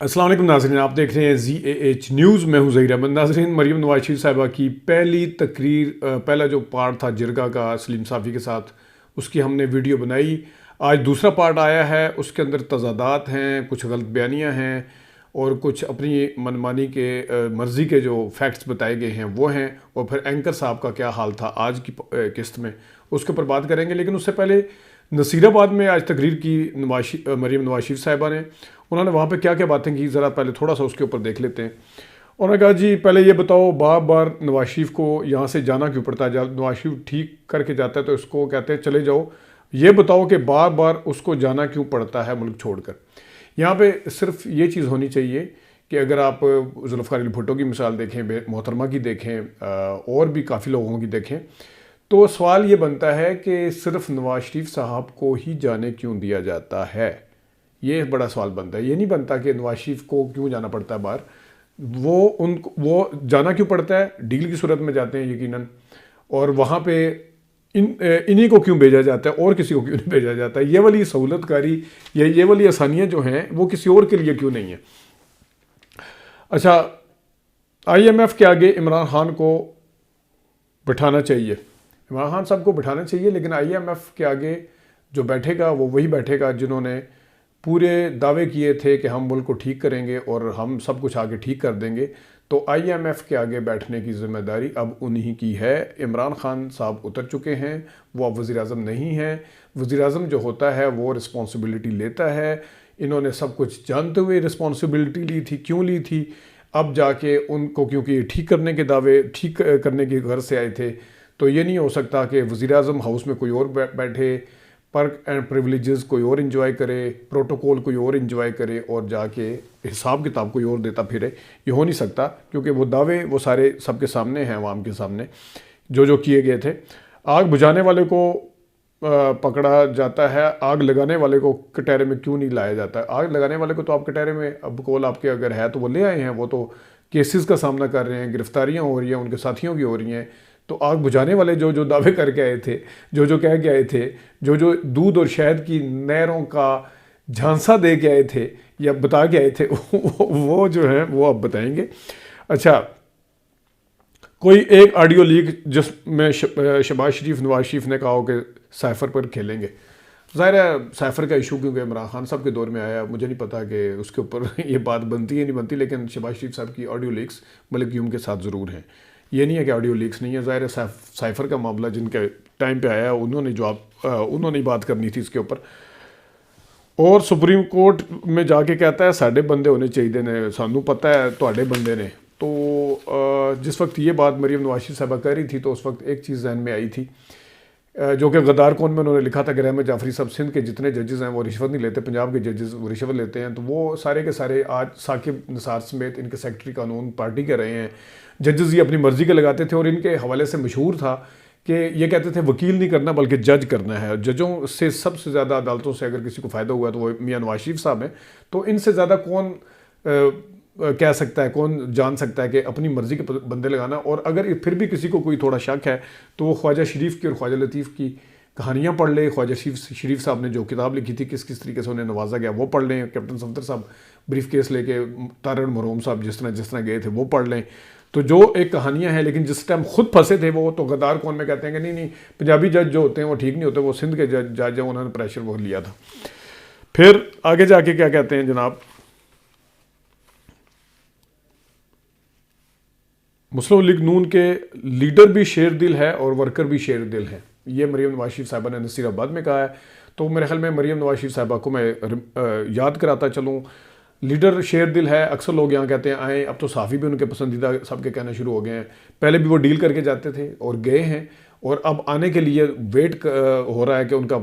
السلام علیکم ناظرین، آپ دیکھ رہے ہیں ZAH نیوز. میں ہوں ظہیر احمد. ناظرین، مریم نواز شریف صاحبہ کی پہلی تقریر، پہلا جو پارٹ تھا جرگہ کا سلیم صافی کے ساتھ، اس کی ہم نے ویڈیو بنائی. آج دوسرا پارٹ آیا ہے. اس کے اندر تضادات ہیں، کچھ غلط بیانیاں ہیں اور کچھ اپنی منمانی کے مرضی کے جو فیکٹس بتائے گئے ہیں وہ ہیں. اور پھر اینکر صاحب کا کیا حال تھا آج کی قسط میں، اس کے اوپر بات کریں گے. لیکن اس سے پہلے نصیر آباد میں آج تقریر کی مریم نواز شریف صاحبہ نے. انہوں نے وہاں پہ کیا کیا باتیں کی، ذرا پہلے تھوڑا سا اس کے اوپر دیکھ لیتے ہیں. انہوں نے کہا جی پہلے یہ بتاؤ، بار بار نواز شریف کو یہاں سے جانا کیوں پڑتا ہے؟ جب نواز شریف ٹھیک کر کے جاتا ہے تو اس کو کہتے ہیں چلے جاؤ. یہ بتاؤ کہ بار بار اس کو جانا کیوں پڑتا ہے ملک چھوڑ کر. یہاں پہ صرف یہ چیز ہونی چاہیے کہ اگر آپ ذوالفقار علی بھٹو کی مثال دیکھیں، محترمہ کی دیکھیں، اور بھی کافی لوگوں کی دیکھیں، تو سوال یہ بنتا ہے کہ صرف نواز شریف صاحب کو ہی جانے کیوں دیا جاتا ہے. یہ بڑا سوال بنتا ہے. یہ نہیں بنتا کہ نواز شریف کو کیوں جانا پڑتا ہے باہر. وہ جانا کیوں پڑتا ہے؟ ڈیل کی صورت میں جاتے ہیں یقیناً. اور وہاں پہ انہی کو کیوں بھیجا جاتا ہے اور کسی کو کیوں نہیں بھیجا جاتا ہے؟ یہ والی سہولت کاری یا یہ والی آسانیاں جو ہیں وہ کسی اور کے لیے کیوں نہیں ہیں؟ اچھا، IMF کے آگے عمران خان کو بٹھانا چاہیے. عمران خان صاحب کو بٹھانا چاہیے، لیکن IMF کے آگے جو بیٹھے گا وہ وہی بیٹھے گا جنہوں نے پورے دعوے کیے تھے کہ ہم ملک کو ٹھیک کریں گے اور ہم سب کچھ آگے ٹھیک کر دیں گے. تو IMF کے آگے بیٹھنے کی ذمہ داری اب انہی کی ہے. عمران خان صاحب اتر چکے ہیں، وہ اب وزیر اعظم نہیں ہیں. وزیر اعظم جو ہوتا ہے وہ رسپانسبلٹی لیتا ہے. انہوں نے سب کچھ جانتے ہوئے رسپانسبلٹی لی تھی. کیوں لی تھی؟ اب جا کے ان کو، کیونکہ یہ ٹھیک کرنے کے دعوے ٹھیک کرنے کی غرض سے آئے تھے، تو یہ نہیں ہو سکتا کہ وزیر اعظم ہاؤس میں کوئی اور بیٹھے، پرک اینڈ پریولیجز کوئی اور انجوائے کرے، پروٹوکول کوئی اور انجوائے کرے اور جا کے حساب کتاب کوئی اور دیتا پھرے. یہ ہو نہیں سکتا، کیونکہ وہ دعوے وہ سارے سب کے سامنے ہیں، عوام کے سامنے جو کیے گئے تھے. آگ بجھانے والے کو پکڑا جاتا ہے، آگ لگانے والے کو کٹہرے میں کیوں نہیں لایا جاتا ہے؟ آگ لگانے والے کو تو آپ کٹہرے میں، اب کول آپ کے اگر ہے تو وہ لے آئے ہیں. وہ تو کیسز کا سامنا کر رہے ہیں، گرفتاریاں ہو رہی ہیں، ان کے ساتھیوں کی ہو رہی ہیں. تو آگ بجھانے والے جو دعوے کر کے آئے تھے، جو کہہ کے آئے تھے، جو دودھ اور شہد کی نہروں کا جھانسا دے کے آئے تھے یا بتا کے آئے تھے، وہ جو ہیں وہ اب بتائیں گے. اچھا، کوئی ایک آڈیو لیک جس میں شہباز شریف، نواز شریف نے کہا ہو کہ سائفر پر کھیلیں گے. ظاہر ہے سائفر کا ایشو کیونکہ عمران خان صاحب کے دور میں آیا، مجھے نہیں پتا کہ اس کے اوپر یہ بات بنتی ہے نہیں بنتی، لیکن شہباز شریف صاحب کی آڈیو لیکس ملک یوم کے ساتھ ضرور ہیں. یہ نہیں ہے کہ آڈیو لیکس نہیں ہے. ظاہر ہے سائفر کا معاملہ جن کے ٹائم پہ آیا انہوں نے بات کرنی تھی اس کے اوپر. اور سپریم کورٹ میں جا کے کہتا ہے ساڈے بندے ہونے چاہیے نے، سانوں پتہ ہے تواڈے بندے نے. تو جس وقت یہ بات مریم نواز شریف صاحبہ کہہ رہی تھی تو اس وقت ایک چیز ذہن میں آئی تھی، جو کہ غدار کون میں انہوں نے لکھا تھا کہ احمد جعفری صاحب سندھ کے جتنے ججز ہیں وہ رشوت نہیں لیتے، پنجاب کے ججز وہ رشوت لیتے ہیں. تو وہ سارے کے سارے آج ثاقب نثار سمیت ان کے سیکرٹری قانون پارٹی کے رہے ہیں. ججز یہ اپنی مرضی کے لگاتے تھے اور ان کے حوالے سے مشہور تھا کہ یہ کہتے تھے وکیل نہیں کرنا بلکہ جج کرنا ہے. ججوں سے سب سے زیادہ عدالتوں سے اگر کسی کو فائدہ ہوا تو وہ میاں نواز شریف صاحب ہیں. تو ان سے زیادہ کون کہہ سکتا ہے، کون جان سکتا ہے کہ اپنی مرضی کے بندے لگانا. اور اگر پھر بھی کسی کو کوئی تھوڑا شک ہے تو وہ خواجہ شریف کی اور خواجہ لطیف کی کہانیاں پڑھ لے. خواجہ شریف صاحب نے جو کتاب لکھی تھی کس طریقے سے انہیں نوازا گیا وہ پڑھ لیں. کیپٹن صفدر صاحب بریف کیس لے کے، طارق مرحوم صاحب جس طرح گئے تھے وہ پڑھ لیں. تو جو ایک کہانیاں ہیں، لیکن جس ٹائم خود پھنسے تھے وہ تو غدار کون میں کہتے ہیں کہ نہیں پنجابی جج جو ہوتے ہیں وہ ٹھیک نہیں ہوتے، وہ سندھ کے جج ہیں، انہوں نے پریشر وہ لیا تھا. پھر آگے جا کے کیا کہتے ہیں جناب، مسلم لیگ نون کے لیڈر بھی شیر دل ہے اور ورکر بھی شیر دل ہے. یہ مریم نواز شریف صاحبہ نے نصیر آباد میں کہا ہے. تو میرے خیال میں مریم نواز شریف صاحبہ کو میں یاد کراتا چلوں، لیڈر شیر دل ہے. اکثر لوگ یہاں کہتے ہیں آئیں، اب تو صحافی بھی ان کے پسندیدہ سب کے کہنا شروع ہو گئے ہیں. پہلے بھی وہ ڈیل کر کے جاتے تھے اور گئے ہیں، اور اب آنے کے لیے ویٹ ہو رہا ہے کہ ان کا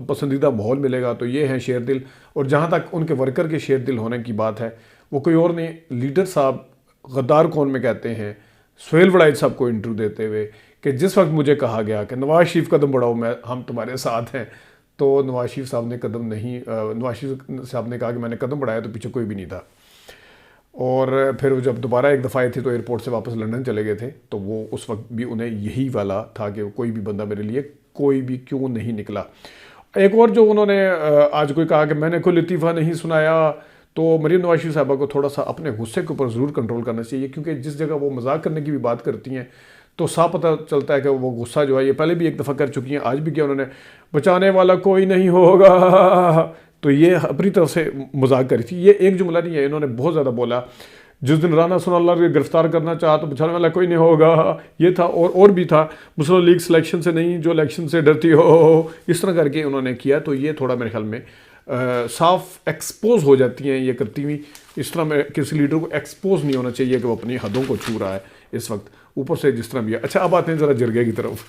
پسندیدہ ماحول ملے گا. تو یہ ہیں شیر دل. اور جہاں تک ان کے ورکر کے شیر دل ہونے کی بات ہے، وہ کوئی اور نہیں، لیڈر صاحب غدار کون میں کہتے ہیں سہیل وڑائچ صاحب کو انٹرویو دیتے ہوئے کہ جس وقت مجھے کہا گیا کہ نواز شریف قدم بڑھاؤ ہم تمہارے ساتھ ہیں، تو نواز شریف صاحب نے نواز شریف صاحب نے کہا کہ میں نے قدم بڑھایا تو پیچھے کوئی بھی نہیں تھا. اور پھر جب دوبارہ ایک دفعہ آئے تھے تو ایئرپورٹ سے واپس لندن چلے گئے تھے. تو وہ اس وقت بھی انہیں یہی والا تھا کہ کوئی بھی بندہ میرے لیے کوئی بھی کیوں نہیں نکلا. ایک اور جو انہوں نے آج کوئی کہا کہ میں نے کوئی لطیفہ نہیں سنایا تو مریم نواز شریف صاحبہ کو تھوڑا سا اپنے غصے کے اوپر ضرور کنٹرول کرنا چاہیے، کیونکہ جس جگہ وہ مذاق کرنے کی بھی بات کرتی ہیں تو صاف پتہ چلتا ہے کہ وہ غصہ جو ہے، یہ پہلے بھی ایک دفعہ کر چکی ہیں، آج بھی کیا انہوں نے بچانے والا کوئی نہیں ہوگا، تو یہ اپنی طرف سے مذاق کری تھی۔ یہ ایک جملہ نہیں ہے، انہوں نے بہت زیادہ بولا، جس دن رانا ثناء اللہ گرفتار کرنا چاہا تو بچانے والا کوئی نہیں ہوگا، یہ تھا، اور بھی تھا، مسلم لیگ سلیکشن سے نہیں جو الیکشن سے ڈرتی ہو، اس طرح کر کے انہوں نے کیا۔ تو یہ تھوڑا میرے خیال میں صاف ایکسپوز ہو جاتی ہیں یہ کرتی ہوئی۔ اس طرح میں کسی لیڈر کو ایکسپوز نہیں ہونا چاہیے کہ وہ اپنی حدوں کو چھو رہا ہے اس وقت، اوپر سے جس طرح بھی ہے۔ اچھا اب آتے ہیں ذرا جرگے کی طرف۔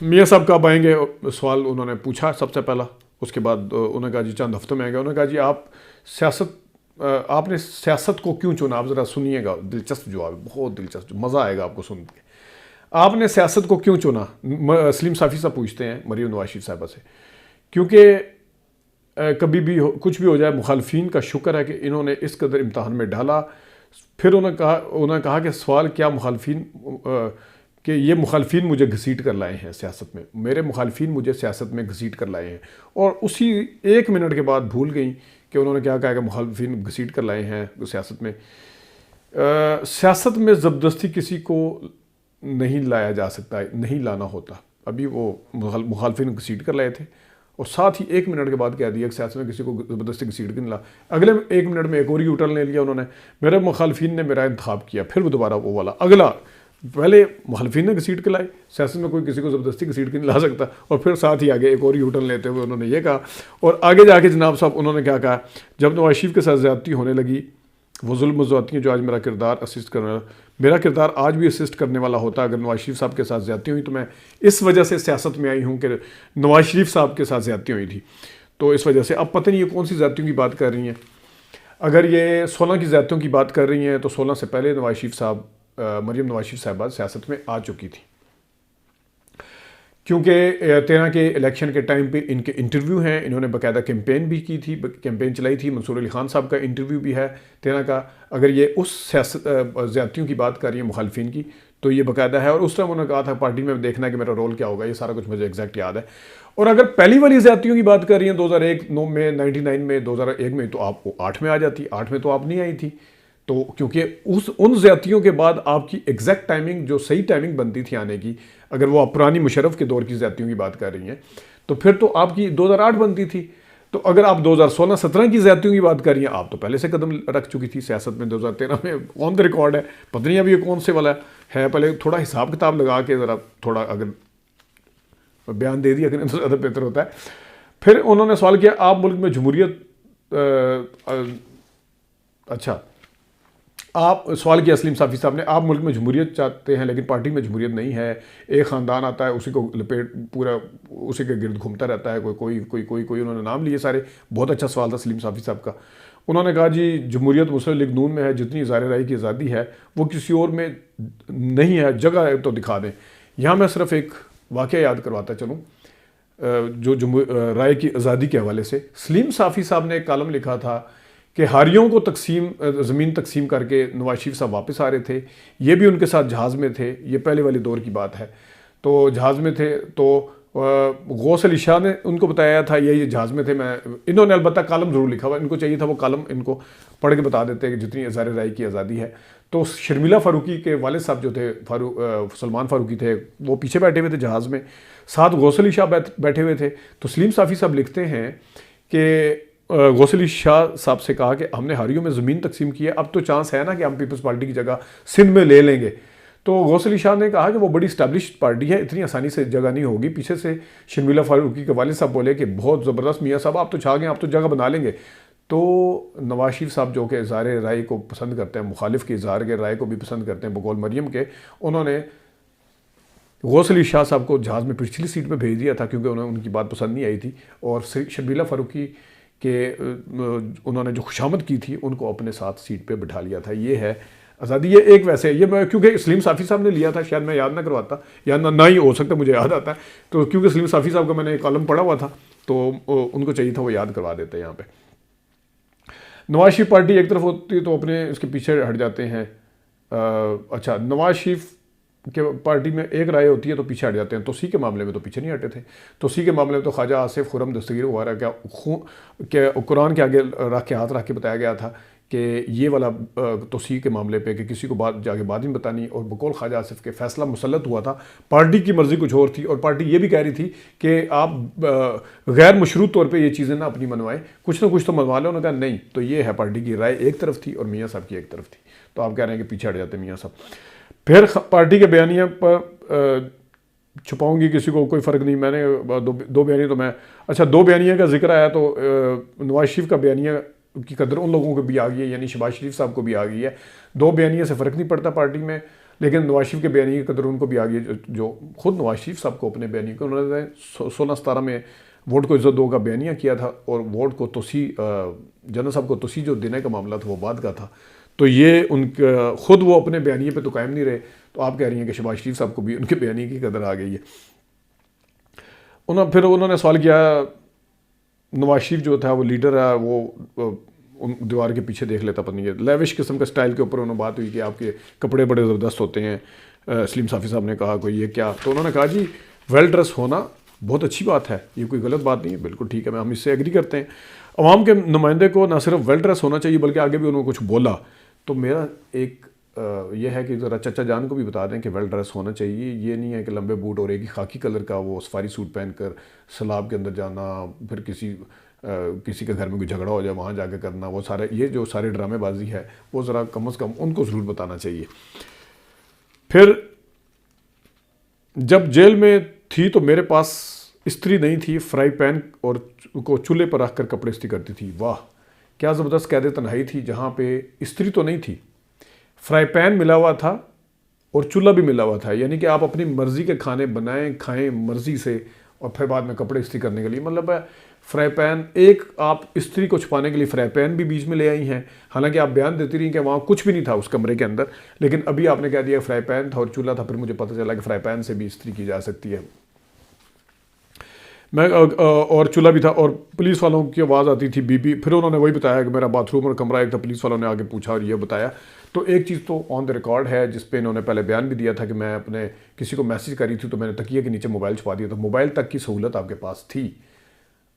میاں صاحب کب آئیں گے، سوال انہوں نے پوچھا سب سے پہلا۔ اس کے بعد انہوں نے کہا جی چند ہفتوں میں آئیں گے۔ انہوں نے کہا جی آپ نے سیاست کو کیوں چنا؟ آپ ذرا سنیے گا، دلچسپ جواب، بہت دلچسپ، مزہ آئے گا آپ کو سن کے۔ آپ نے سیاست کو کیوں چنا؟ سلیم صافی صاحب پوچھتے ہیں مریم نواز شریف صاحبہ سے۔ کیونکہ کبھی بھی کچھ بھی ہو جائے، مخالفین کا شکر ہے کہ انہوں نے اس قدر امتحان میں ڈالا۔ پھر انہوں نے کہا کہ سوال کیا مخالفین کہ یہ مخالفین مجھے گھسیٹ کر لائے ہیں سیاست میں، میرے مخالفین مجھے سیاست میں گھسیٹ کر لائے ہیں۔ اور اسی 1 منٹ کے بعد بھول گئیں کہ انہوں نے کیا کہا کہ مخالفین گھسیٹ کر لائے ہیں سیاست میں۔ سیاست میں زبردستی کسی کو نہیں لایا جا سکتا، نہیں لانا ہوتا۔ ابھی وہ مخالفین گھسیٹ کر لائے تھے، اور ساتھ ہی 1 منٹ کے بعد کہہ دیا کہ سیاست میں کسی کو زبردستی گھسیٹ کے نہیں لا۔ اگلے 1 منٹ میں ایک اور یو ٹرن لے لیا انہوں نے، میرے مخالفین نے میرا انتخاب کیا، پھر وہ دوبارہ وہ والا اگلا، پہلے مخالفین نے گھسیٹ کے لائے، سیاست میں کوئی کسی کو زبردستی گھسیٹ کے نہیں لا سکتا، اور پھر ساتھ ہی آگے ایک اور یو ٹرن لیتے ہوئے انہوں نے یہ کہا۔ اور آگے جا کے جناب صاحب انہوں نے کیا کہا، جب نواز شریف کے ساتھ زیادتی ہونے لگی، وہ ظلم و زیادتیاں جو آج میرا کردار اسسٹ کرنے والا، میرا کردار آج بھی اسسٹ کرنے والا ہوتا اگر نواز شریف صاحب کے ساتھ زیادتی ہوئی، تو میں اس وجہ سے سیاست میں آئی ہوں کہ نواز شریف صاحب کے ساتھ زیادتی ہوئی تھی، تو اس وجہ سے۔ اب پتہ نہیں یہ کون سی زیادتیوں کی بات کر رہی ہیں۔ اگر یہ 16 کی زیادتیوں کی بات کر رہی ہیں تو 16 سے پہلے نواز شریف صاحب، مریم نواز شریف صاحبہ سیاست میں آ چکی تھی، کیونکہ 13 کے الیکشن کے ٹائم پہ ان کے انٹرویو ہیں، انہوں نے باقاعدہ کیمپین بھی کی تھی، کیمپین چلائی تھی، منصور علی خان صاحب کا انٹرویو بھی ہے 13 کا۔ اگر یہ اس زیادتیوں کی بات کر رہی ہیں مخالفین کی تو یہ باقاعدہ ہے، اور اس ٹائم انہوں نے کہا تھا پارٹی میں دیکھنا ہے کہ میرا رول کیا ہوگا، یہ سارا کچھ مجھے ایگزیکٹ یاد ہے۔ اور اگر پہلی والی زیادتیوں کی بات کر رہی ہیں 2001 میں، 99 میں، 2001 میں، تو آپ 8 میں آ جاتی، 8 میں تو آپ نہیں آئی تھی، تو کیونکہ ان زیادتیوں کے بعد آپ کی ایگزیکٹ ٹائمنگ جو صحیح ٹائمنگ بنتی تھی آنے کی، اگر وہ آپ پرانی مشرف کے دور کی زیادتیوں کی بات کر رہی ہیں تو پھر تو آپ کی 2008 بنتی تھی۔ تو اگر آپ 2016-17 کی زیادتیوں کی بات کر رہی ہیں، آپ تو پہلے سے قدم رکھ چکی تھی سیاست میں۔ 2013 میں آن دا ریکارڈ ہے، پتہ نہیں اب یہ کون سے والا ہے، پہلے تھوڑا حساب کتاب لگا کے ذرا تھوڑا اگر بیان دے دیا کریں تو زیادہ بہتر ہوتا ہے۔ پھر انہوں نے سوال کیا، آپ ملک میں جمہوریت، اچھا آپ سوال کیا سلیم صافی صاحب نے، آپ ملک میں جمہوریت چاہتے ہیں لیکن پارٹی میں جمہوریت نہیں ہے، ایک خاندان آتا ہے اسی کو لپیٹ پورا اسی کے گرد گھومتا رہتا ہے، کوئی انہوں نے نام لیے سارے۔ بہت اچھا سوال تھا سلیم صافی صاحب کا۔ انہوں نے کہا جی جمہوریت مسلم لیگ نون میں ہے، جتنی اظہار رائے کی آزادی ہے وہ کسی اور میں نہیں ہے، جگہ ہے تو دکھا دیں۔ یہاں میں صرف ایک واقعہ یاد کرواتا چلوں جو رائے کی آزادی کے حوالے سے۔ سلیم صافی صاحب نے ایک کالم لکھا تھا کہ ہاریوں کو زمین تقسیم کر کے نواز شریف صاحب واپس آ رہے تھے، یہ بھی ان کے ساتھ جہاز میں تھے، یہ پہلے والے دور کی بات ہے، تو جہاز میں تھے، تو غوث علی شاہ نے ان کو بتایا تھا یہ جہاز میں تھے۔ انہوں نے البتہ کالم ضرور لکھا ہوا، ان کو چاہیے تھا وہ کالم ان کو پڑھ کے بتا دیتے کہ جتنی اظہار رائے کی آزادی ہے۔ تو شرمیلا فاروقی کے والد صاحب جو تھے سلمان فاروقی تھے، وہ پیچھے بیٹھے ہوئے تھے جہاز میں، ساتھ غوث علی شاہ بیٹھے ہوئے تھے۔ تو سلیم صافی صاحب لکھتے ہیں کہ غوث علی شاہ صاحب سے کہا کہ ہم نے ہاریوں میں زمین تقسیم کی ہے، اب تو چانس ہے نا کہ ہم پیپلز پارٹی کی جگہ سندھ میں لے لیں گے۔ تو غوث علی شاہ نے کہا کہ وہ بڑی اسٹیبلشڈ پارٹی ہے، اتنی آسانی سے جگہ نہیں ہوگی۔ پیچھے سے شرمیلا فاروقی کے والد صاحب بولے کہ بہت زبردست میاں صاحب، آپ تو چھا گئے، آپ تو جگہ بنا لیں گے۔ تو نواز شریف صاحب جو کہ اظہار رائے کو پسند کرتے ہیں، مخالف کے اظہار کے رائے کو بھی پسند کرتے ہیں بقول مریم کے، انہوں نے غوث علی شاہ صاحب کو جہاز میں پچھلی سیٹ پہ بھیج دیا تھا کیونکہ انہیں ان کی بات پسند نہیں آئی تھی، اور شرمیلا فاروقی کہ انہوں نے جو خوشامد کی تھی ان کو اپنے ساتھ سیٹ پہ بٹھا لیا تھا۔ یہ ہے آزادی۔ یہ ایک ویسے یہ میں کیونکہ سلیم صافی صاحب نے لیا تھا، شاید میں یاد نہ کرواتا، یا نہ ہی ہو سکتا، مجھے یاد آتا ہے، تو کیونکہ سلیم صافی صاحب کا میں نے ایک کالم پڑھا ہوا تھا تو ان کو چاہیے تھا وہ یاد کروا دیتے یہاں پہ۔ نواز شریف پارٹی ایک طرف ہوتی ہے تو اپنے اس کے پیچھے ہٹ جاتے ہیں۔ اچھا نواز شریف کہ پارٹی میں ایک رائے ہوتی ہے تو پیچھے ہٹ جاتے ہیں. توسیع کے معاملے میں تو پیچھے نہیں ہٹے تھے. توسیع کے معاملے میں تو خواجہ آصف خرم دستگیر وغیرہ کہ قرآن کے آگے رکھ کے ہاتھ رکھ کے بتایا گیا تھا کہ یہ والا توسیع کے معاملے پہ کہ کسی کو بات جا کے بات نہیں بتانی. اور بقول خواجہ آصف کے فیصلہ مسلط ہوا تھا. پارٹی کی مرضی کچھ اور تھی اور پارٹی یہ بھی کہہ رہی تھی کہ آپ غیر مشروط طور پہ یہ چیزیں نہ اپنی منوائیں, کچھ نہ کچھ تو منوا لیں. انہوں نے کہا نہیں. تو یہ ہے پارٹی کی رائے ایک طرف تھی اور میاں صاحب کی ایک طرف تھی. تو آپ کہہ رہے ہیں کہ پیچھے ہٹ جاتے میاں صاحب. پھر پارٹی کے بیانیہ پر چھپاؤں گی کسی کو کوئی فرق نہیں. میں نے دو بیانیہ تو میں اچھا 2 بیانیہ کا ذکر آیا تو نواز شریف کا بیانیہ کی قدر ان لوگوں کو بھی آ گئی ہے, یعنی شہباز شریف صاحب کو بھی آ گئی ہے. 2 بیانیہ سے فرق نہیں پڑتا پارٹی میں, لیکن نواز شریف کے بیانیہ کی قدر ان کو بھی آ گئی ہے. جو خود نواز شریف صاحب کو اپنے بیانیہ کو انہوں نے 16-17 میں ووٹ کو عزت دو کا بیانیہ کیا تھا اور ووٹ کو توسیع جنرل صاحب کو توسیع جو دینے کا معاملہ تھا وہ بعد کا تھا. تو یہ ان کا خود وہ اپنے بیانیے پہ تو قائم نہیں رہے. تو آپ کہہ رہی ہیں کہ شہباز شریف صاحب کو بھی ان کے بیانیے کی قدر آ گئی ہے. پھر انہوں نے سوال کیا نواز شریف جو تھا وہ لیڈر ہے, وہ دیوار کے پیچھے دیکھ لیتا, پتہ نہیں ہے لیوش قسم کا سٹائل کے اوپر انہوں نے بات ہوئی کہ آپ کے کپڑے بڑے زبردست ہوتے ہیں. سلیم صافی صاحب نے کہا کوئی یہ کیا, تو انہوں نے کہا جی ویل ڈریس ہونا بہت اچھی بات ہے, یہ کوئی غلط بات نہیں ہے, بالکل ٹھیک ہے, ہم اس سے ایگری کرتے ہیں. عوام کے نمائندے کو نہ صرف ویل ڈریس ہونا چاہیے بلکہ آگے بھی انہوں نے کچھ بولا. تو میرا ایک یہ ہے کہ ذرا چچا جان کو بھی بتا دیں کہ ویل ڈریس ہونا چاہیے. یہ نہیں ہے کہ لمبے بوٹ اور ایک ہی خاکی کلر کا وہ سفاری سوٹ پہن کر سیلاب کے اندر جانا, پھر کسی کے گھر میں کوئی جھگڑا ہو جائے وہاں جا کے کرنا, وہ سارے یہ جو سارے ڈرامے بازی ہے وہ ذرا کم از کم ان کو ضرور بتانا چاہیے. پھر جب جیل میں تھی تو میرے پاس استری نہیں تھی, فرائی پین اور کو چولہے پر رکھ کر کپڑے استری کرتی تھی. واہ کیا زبردست قید تنہائی تھی جہاں پہ استری تو نہیں تھی, فرائی پین ملا ہوا تھا اور چولہا بھی ملا ہوا تھا. یعنی کہ آپ اپنی مرضی کے کھانے بنائیں کھائیں مرضی سے اور پھر بعد میں کپڑے استری کرنے کے لیے. مطلب ہے فرائی پین ایک آپ استری کو چھپانے کے لیے فرائی پین بھی بیچ میں لے آئی ہیں. حالانکہ آپ بیان دیتی رہی کہ وہاں کچھ بھی نہیں تھا اس کمرے کے اندر, لیکن ابھی آپ نے کہہ دیا فرائی پین تھا اور چولہا تھا. پھر مجھے پتہ چلا کہ فرائی پین سے بھی استری کی جا سکتی ہے اور چولہا بھی تھا. اور پولیس والوں کی آواز آتی تھی بی بی. پھر انہوں نے وہی بتایا کہ میرا باتھ روم اور کمرہ ایک تھا. پولیس والوں نے آگے پوچھا اور یہ بتایا. تو ایک چیز تو آن دا ریکارڈ ہے جس پہ انہوں نے پہلے بیان بھی دیا تھا کہ میں اپنے کسی کو میسج کری تھی تو میں نے تکیے کے نیچے موبائل چھپا دیا. تو موبائل تک کی سہولت آپ کے پاس تھی,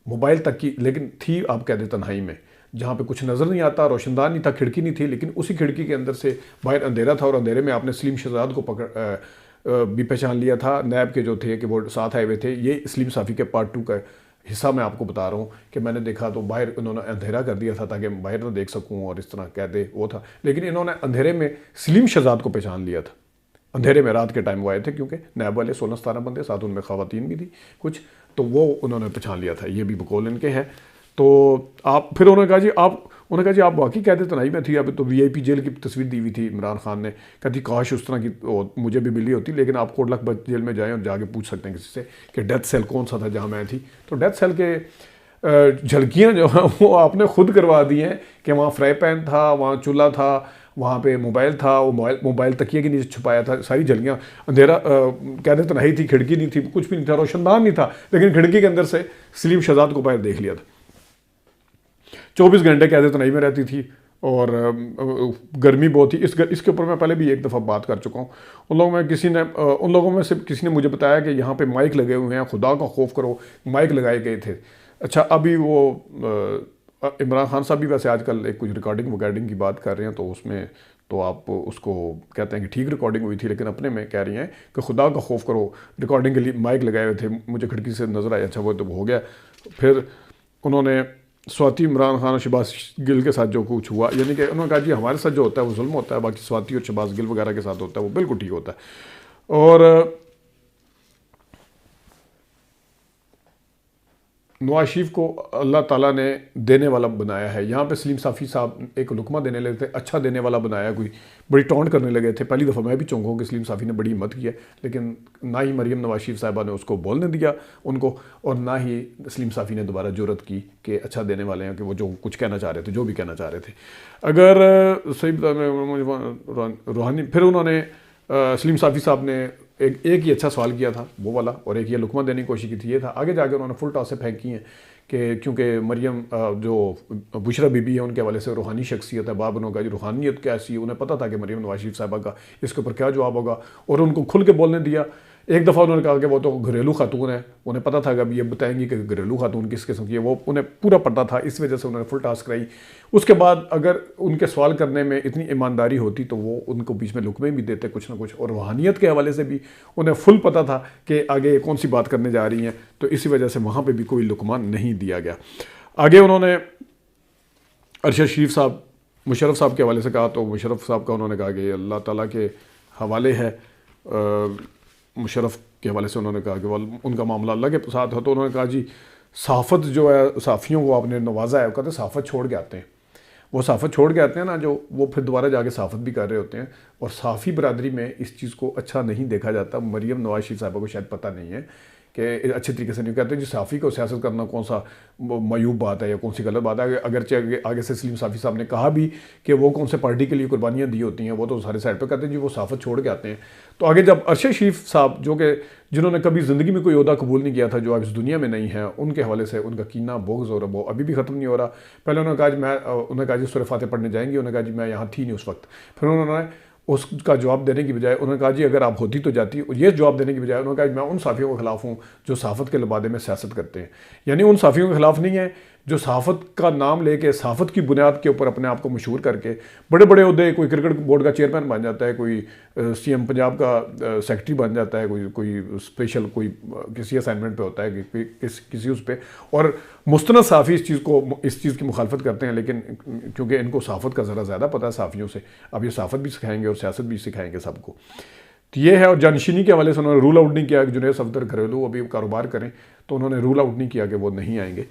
موبائل تک کی, لیکن تھی آپ قید تنہائی میں جہاں پہ کچھ نظر نہیں آتا, روشن دان نہیں تھا, کھڑکی نہیں تھی, لیکن اسی کھڑکی کے اندر سے باہر اندھیرا تھا اور اندھیرے میں آپ نے سلیم شہزاد کو بھی پہچان لیا تھا. نیب کے جو تھے کہ وہ ساتھ آئے ہوئے تھے. یہ سلیم صافی کے پارٹ 2 کا حصہ میں آپ کو بتا رہا ہوں کہ میں نے دیکھا تو باہر انہوں نے اندھیرا کر دیا تھا تاکہ باہر نہ دیکھ سکوں اور اس طرح کہتے وہ تھا. لیکن انہوں نے اندھیرے میں سلیم شہزاد کو پہچان لیا تھا. اندھیرے میں رات کے ٹائم وہ آئے تھے کیونکہ نیب والے 16-17 بندے ساتھ, ان میں خواتین بھی تھی کچھ, تو وہ انہوں نے پہچان لیا تھا. یہ بھی بقول ان کے ہیں. تو آپ پھر انہوں نے کہا جی آپ واقعی قید تنہائی میں تھی. اب تو وی آئی پی جیل کی تصویر دی ہوئی تھی عمران خان نے. کہتی کاش اس طرح کی مجھے بھی ملی ہوتی, لیکن آپ کوٹ لکھ جیل میں جائیں اور جا کے پوچھ سکتے ہیں کسی سے کہ ڈیتھ سیل کون سا تھا جہاں میں تھی. تو ڈیتھ سیل کے جھلکیاں جو ہیں وہ آپ نے خود کروا دی ہیں کہ وہاں فرائی پین تھا, وہاں چولہا تھا, وہاں پہ موبائل تھا, وہ موبائل تکیے کے نیچے چھپایا تھا. ساری جھلکیاں, اندھیرا قید تنہائی تھی, کھڑکی نہیں تھی, کچھ بھی نہیں تھا, روشن دان نہیں تھا, لیکن کھڑکی کے اندر سے سلیم شہزاد کو باہر دیکھ لیا تھا. 24 گھنٹے قید تنہائی میں رہتی تھی اور گرمی بہت تھی. اس کے اوپر میں پہلے بھی ایک دفعہ بات کر چکا ہوں. ان لوگوں میں سے کسی نے مجھے بتایا کہ یہاں پہ مائک لگے ہوئے ہیں, خدا کا خوف کرو, مائک لگائے گئے تھے. اچھا ابھی وہ عمران خان صاحب بھی ویسے آج کل ایک کچھ ریکارڈنگ کی بات کر رہے ہیں, تو اس میں تو آپ اس کو کہتے ہیں کہ ٹھیک ریکارڈنگ ہوئی تھی, لیکن اپنے میں کہہ رہی ہیں کہ خدا کا خوف کرو, ریکارڈنگ کے لیے مائک لگائے ہوئے تھے. مجھے کھڑکی سے نظر آیا, اچھا وہ تو ہو گیا. پھر انہوں نے سواتی عمران خان اور شہباز گل کے ساتھ جو کچھ ہوا, یعنی کہ انہوں نے کہا جی ہمارے ساتھ جو ہوتا ہے وہ ظلم ہوتا ہے, باقی سواتی اور شہباز گل وغیرہ کے ساتھ ہوتا ہے وہ بالکل ٹھیک ہوتا ہے. اور نواز شریف کو اللہ تعالیٰ نے دینے والا بنایا ہے. یہاں پہ سلیم صافی صاحب ایک لقمہ دینے لگے تھے, اچھا دینے والا بنایا, کوئی بڑی ٹونٹ کرنے لگے تھے. پہلی دفعہ میں بھی چونکا ہوں کہ سلیم صافی نے بڑی ہمت کی ہے, لیکن نہ ہی مریم نواز شریف صاحبہ نے اس کو بولنے دیا ان کو, اور نہ ہی سلیم صافی نے دوبارہ جرت کی کہ اچھا دینے والے ہیں کہ وہ جو کچھ کہنا چاہ رہے تھے, جو بھی کہنا چاہ رہے تھے. اگر صحیح روحانی, پھر انہوں نے سلیم صافی صاحب نے ایک ہی اچھا سوال کیا تھا وہ والا, اور ایک یہ لقمہ دینے کی کوشش کی تھی, یہ تھا. آگے جا کے انہوں نے فل ٹاسیں پھینکی ہیں کہ کیونکہ مریم جو بشرا بی بی ہے ان کے حوالے سے روحانی شخصیت ہے، باب انہوں کا روحانیت کیسی ہے، انہیں پتہ تھا کہ مریم نواز شریف صاحبہ کا اس کے اوپر کیا جواب ہوگا، اور ان کو کھل کے بولنے دیا۔ ایک دفعہ انہوں نے کہا کہ وہ تو گھریلو خاتون ہے، انہیں پتہ تھا کہ اب یہ بتائیں گی کہ گھریلو خاتون کس قسم کی ہے، وہ انہیں پورا پتہ تھا، اس وجہ سے انہوں نے فل ٹاسک کرائی۔ اس کے بعد اگر ان کے سوال کرنے میں اتنی ایمانداری ہوتی تو وہ ان کو بیچ میں لقمے بھی دیتے کچھ نہ کچھ، اور روحانیت کے حوالے سے بھی انہیں فل پتہ تھا کہ آگے کون سی بات کرنے جا رہی ہیں، تو اسی وجہ سے وہاں پہ بھی کوئی لقمہ نہیں دیا گیا۔ آگے انہوں نے ارشد شریف صاحب مشرف صاحب کے حوالے سے کہا، تو مشرف صاحب کا انہوں نے کہا کہ اللہ تعالیٰ کے حوالے ہے، مشرف کے حوالے سے انہوں نے کہا کہ وہ ان کا معاملہ اللہ کے ساتھ ہے۔ تو انہوں نے کہا جی صحافت جو ہے، صحافیوں کو آپ نے نوازا ہے، وہ کہتے ہیں صحافت چھوڑ کے آتے ہیں، وہ صحافت چھوڑ کے آتے ہیں نا، جو وہ پھر دوبارہ جا کے صحافت بھی کر رہے ہوتے ہیں، اور صحافی برادری میں اس چیز کو اچھا نہیں دیکھا جاتا۔ مریم نواز شریف صاحبہ کو شاید پتہ نہیں ہے کہ اچھے طریقے سے نہیں کہتے جی صحافی کو سیاست کرنا کون سا معیوب بات ہے یا کون سی غلط بات ہے۔ اگرچہ آگے سے سلیم صافی صاحب نے کہا بھی کہ وہ کون سے پارٹی کے لیے قربانیاں دی ہوتی ہیں، وہ تو سارے سائڈ پہ کہتے ہیں جی وہ صحافت چھوڑ کے آتے ہیں۔ تو آگے جب ارشد شریف صاحب جو کہ جنہوں نے کبھی زندگی میں کوئی عہدہ قبول نہیں کیا تھا، جو اب اس دنیا میں نہیں ہے، ان کے حوالے سے ان کا کینہ بغض اور وہ ابھی بھی ختم نہیں ہو رہا۔ پہلے انہوں نے کہا جی انہوں نے کہا جی سورہ فاتح پڑھنے جائیں گے، انہوں نے کہا جی میں یہاں تھی نہیں اس وقت۔ پھر انہوں نے اس کا جواب دینے کی بجائے انہوں نے کہا جی اگر آپ ہوتی تو جاتی، یہ جواب دینے کی بجائے انہوں نے کہا میں ان صحافیوں کے خلاف ہوں جو صحافت کے لبادے میں سیاست کرتے ہیں، یعنی ان صحافیوں کے خلاف نہیں ہے جو صحافت کا نام لے کے صحافت کی بنیاد کے اوپر اپنے آپ کو مشہور کر کے بڑے بڑے عہدے، کوئی کرکٹ بورڈ کا چیئرمین بن جاتا ہے، کوئی سی ایم پنجاب کا سیکرٹری بن جاتا ہے، کوئی اسپیشل کوئی کسی اسائنمنٹ پہ ہوتا ہے کسی اس پہ، اور مستند صحافی اس چیز کی مخالفت کرتے ہیں، لیکن کیونکہ ان کو صحافت کا ذرا زیادہ پتہ ہے صحافیوں سے، اب یہ صحافت بھی سکھائیں گے اور سیاست بھی سکھائیں گے سب کو۔ تو یہ ہے، اور جانشینی کے حوالے سے انہوں نے رول آؤٹ نہیں کیا کہ جنید صفدر گھریلو ابھی کاروبار کریں، تو انہوں نے رول آؤٹ نہیں کیا کہ وہ نہیں آئیں گے،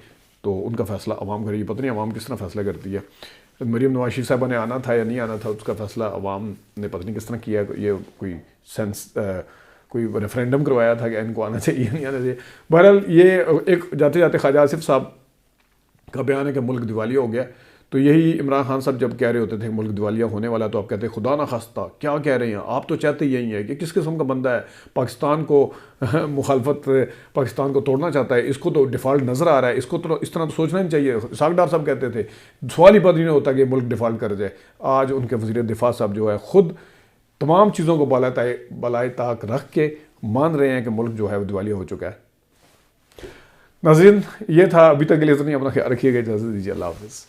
تو ان کا فیصلہ عوام کرے گی۔ پتہ نہیں عوام کس طرح فیصلہ کرتی ہے، مریم نواز شریف صاحبہ نے آنا تھا یا نہیں آنا تھا، اس کا فیصلہ عوام نے پتہ نہیں کس طرح کیا، یہ کوئی ریفرینڈم کروایا تھا کہ ان کو آنا چاہیے نہیں آنا چاہیے۔ بہرحال یہ ایک جاتے جاتے خواجہ آصف صاحب کا بیان ہے کہ ملک دیوالیہ ہو گیا، تو یہی عمران خان صاحب جب کہہ رہے ہوتے تھے ملک دیوالیہ ہونے والا، تو آپ کہتے ہیں خدا نہ خواستہ کیا کہہ رہے ہیں آپ، تو چاہتے یہی ہے کہ کس قسم کا بندہ ہے، پاکستان کو مخالفت، پاکستان کو توڑنا چاہتا ہے، اس کو تو ڈیفالٹ نظر آ رہا ہے، اس کو تو اس طرح تو سوچنا نہیں چاہیے۔ اسحاق ڈار صاحب کہتے تھے سوال ہی پتہ نہیں ہوتا کہ ملک ڈیفالٹ کر جائے۔ آج ان کے وزیر دفاع صاحب جو ہے خود تمام چیزوں کو بالائے طاق رکھ کے مان رہے ہیں کہ ملک جو ہے وہ دیوالیہ ہو چکا ہے۔ ناظرین یہ تھا ابھی تک کے لیے اتنا ہی، اپنا خیال رکھیے گا، اجازت دیجیے، اللہ حافظ۔